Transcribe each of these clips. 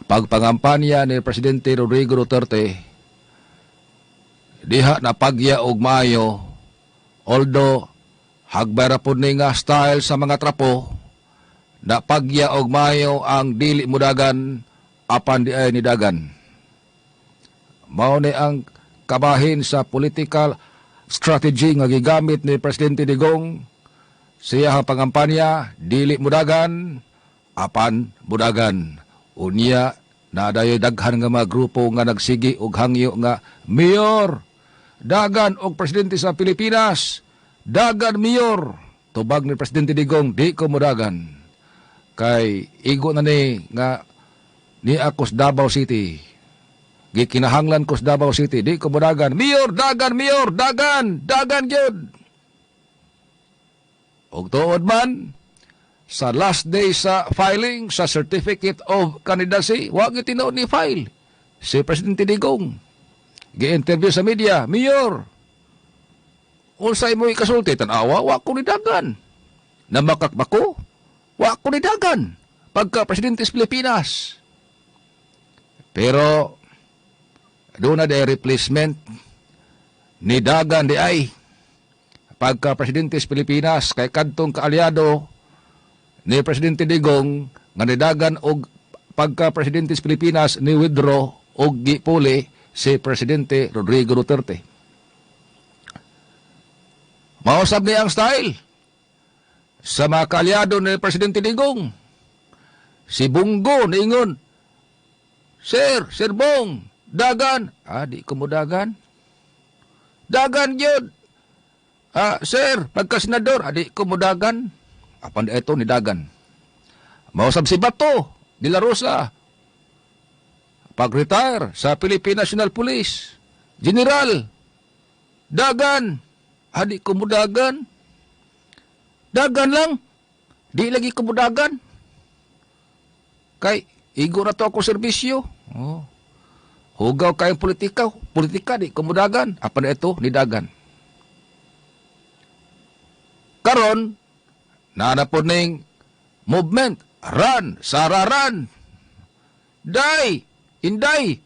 pagpangampanya ni Presidente Rodrigo Duterte, diha na pagya og maayo, although hagbara po ni nga style sa mga trapo, na pagya og maayo ang dili mudagan apan di ay nidagan. Mao ni ang kabahin sa political strategy nga gigamit ni Presidente Digong. Siya ang pangampanya, dili mudagan apan mudagan. Unya na dayoy daghan nga mga grupo nga nagsigi og hangyo nga mayor, dagan og presidente sa Pilipinas, dagan mayor. Tubag ni Presidente Digong, di ko mudagan. Kay igo na ni nga ni ako sa Davao City. Gikinahanglan ko sa Davao City, di ko mudagan. Mayor, dagan gyud. Og tuod man sa last day sa filing sa Certificate of Candidacy, wag itinood ni file si Presidente Digong. Gi-interview sa media, Mayor, unsay mo ikasulti, tanawa, wag ko nidagan. Namakak bako, wag ko nidagan. Pagka Presidente sa Pilipinas. Pero, doon na day replacement, nidagan di ay. Pagka Presidente sa Pilipinas, kay kadtong kaalyado ni Presidente Digong, nga nidagan og pagka Presidente sa Pilipinas, ni withdraw og gipuli si Presidente Rodrigo Duterte. Mausap niya ang style sa mga kaalyado ni Presidente Digong. Si Bungo niingon, Sir Bong, dagan. Di ko mo dagan. Dagan yun. Sir, pagka senador, di ko mo dagan. Apan ito ni dagan. Mausap si Bato de la Rosa, pag-retire sa Philippine National Police, General, dagan. Di ko mo dagan. Dagan lang. Di lagi ko mo dagan. Kay, igo na to ako serbisyo. Hugaw kayong politika di ko mo dagan. Apan ito ni dagan. Karon, nanapod ning movement, run, sararan, inday,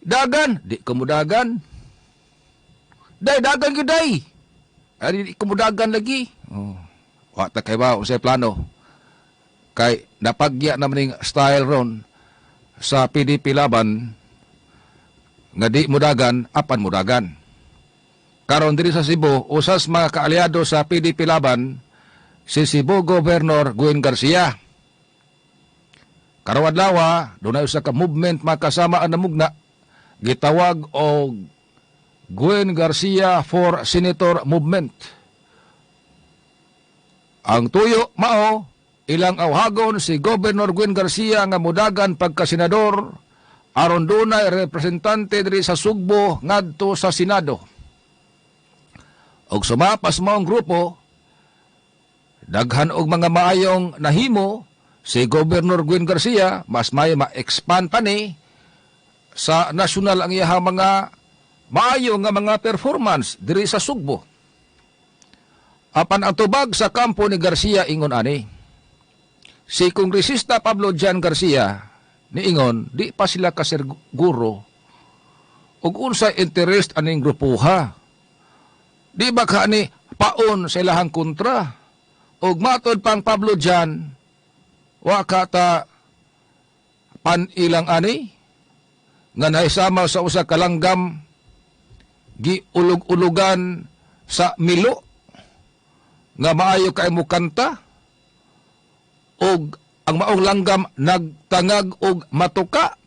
dagan, di kumudagan, dagan yun, di kumudagan lagi. Wata kay ba, unsay plano, kay napagya naman yung style ron sa PDP laban, nga di mudagan, apan mudagan. Karon diri sa Cebu, usas mga kaalyado sa PDP laban, si Cebu Governor Gwen Garcia. Karon adlaw, dunay usa ka movement makasamaan na mugna, gitawag og Gwen Garcia for Senator Movement. Ang tuyo mao, ilang awhagon si Governor Gwen Garcia nga mudagan pagka-senador, aron dunay representante diri sa Sugbo ngadto sa Senado. Og sumapas mo ang grupo, daghan og mga maayong nahimo si Governor Gwen Garcia, mas may ma-expand pa ni sa national ang iyahang mga maayo nga mga performance diri sa Sugbo. Apan ang tubag sa kampo ni Garcia ingon ani, si Kongresista Pablo Jan Garcia niingon, di pa sila kaserguro ug unsay interest aning grupuha. Di ba ka ni paon sa ilahang kontra? Og matod pang Pablo Jan, wakata panilang ani, nga naisama sa usa ka langgam, giulog-ulugan sa Milo, nga maayo kay mo kanta, og ang maong langgam nagtangag og matuka,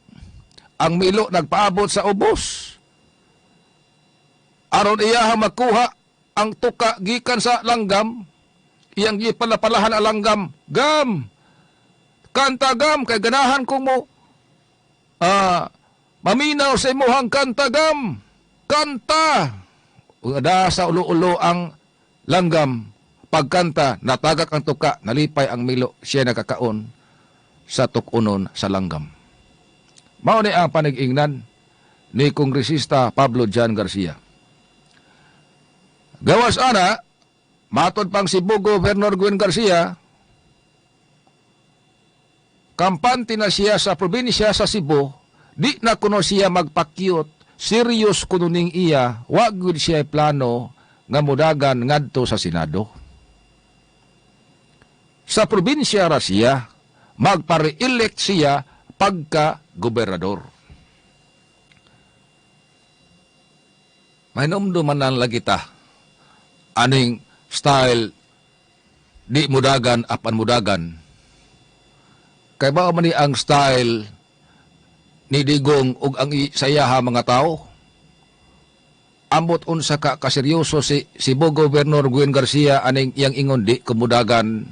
ang Milo nagpaabot sa ubos. Aron iya makuha ang tuka gikan sa langgam, iyang gipalapalahan ang langgam, gam, kanta gam, kay ganahan kong mo, maminaw sa imuhang kanta gam, kanta. Ada sa ulo-ulo ang langgam, pagkanta, natagak ang tuka, nalipay ang Milo, siya nakakaon sa tukunon sa langgam. Mao ni ang panig-ingnan ni Kongresista Pablo Jan Garcia. Gawas ana, matod pang Cebu Governor Gwen Garcia, kampante na siya sa probinsya sa Cebu, di na kuno siya magpakyot, serious kuno ning iya, wag gud siya plano nga mudagan ngadto sa Senado. Sa probinsya ra siya, magpare-elect siya pagka gobernador. May numdumanan lagi ta, aning style di mudagan apan mudagan. Kay ba man ni ang style ni Digong ug ang sayaha mga tao? Ambot unsa ka kaseryoso si Cebu Governor Gwen Garcia aning iyang ingon di kumudagan.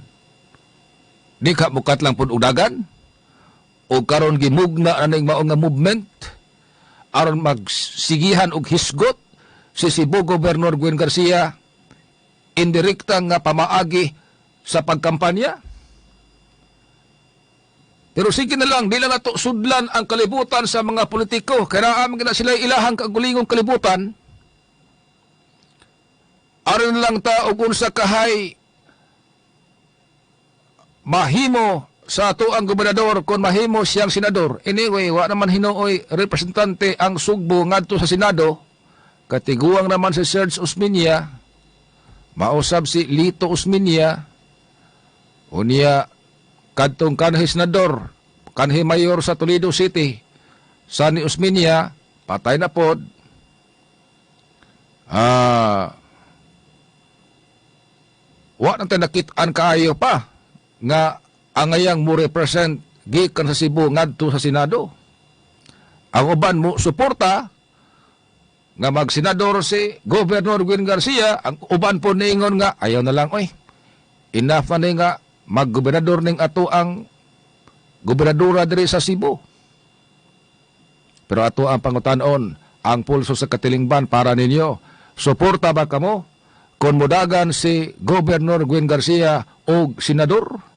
Di ka mukat lang pud udagan? O karon gimugna aning mao nga movement aron magsigihan og hisgot si Cebu Governor Gwen Garcia indirekta nga pamaagi sa pagkampanya? Pero sige na lang, di lang nato sudlan ang kalibutan sa mga politiko. Kaya naman na sila ilahang kagulingong kalibutan. Aron lang ta og unsa kahay mahimo sa ato ang gobernador kung mahimo siyang senador. Anyway, wa naman hinuoy representante ang Sugbo ngadto sa Senado. Katiguang naman si Serge Osmeña, mausab si Lito Osmeña, unya kadtong kanhi senador, kanhi mayor sa Toledo City, Sani Osmeña, patay na pod. Wa nang nakitaan kaayo pa nga angayang mo represent gikan sa Cebu ngadto sa Senado. Ang uban mo suporta nga magsenador si Governor Gwen Garcia, ang uban po niingon nga ayaw na lang oy. Enough na nga maggobernador ning ato ang gobernadora diri sa Cebu. Pero ato ang pangutan-on, ang pulso sa katilingban para ninyo. Suporta ba kamo kung mudagan si Governor Gwen Garcia o senador?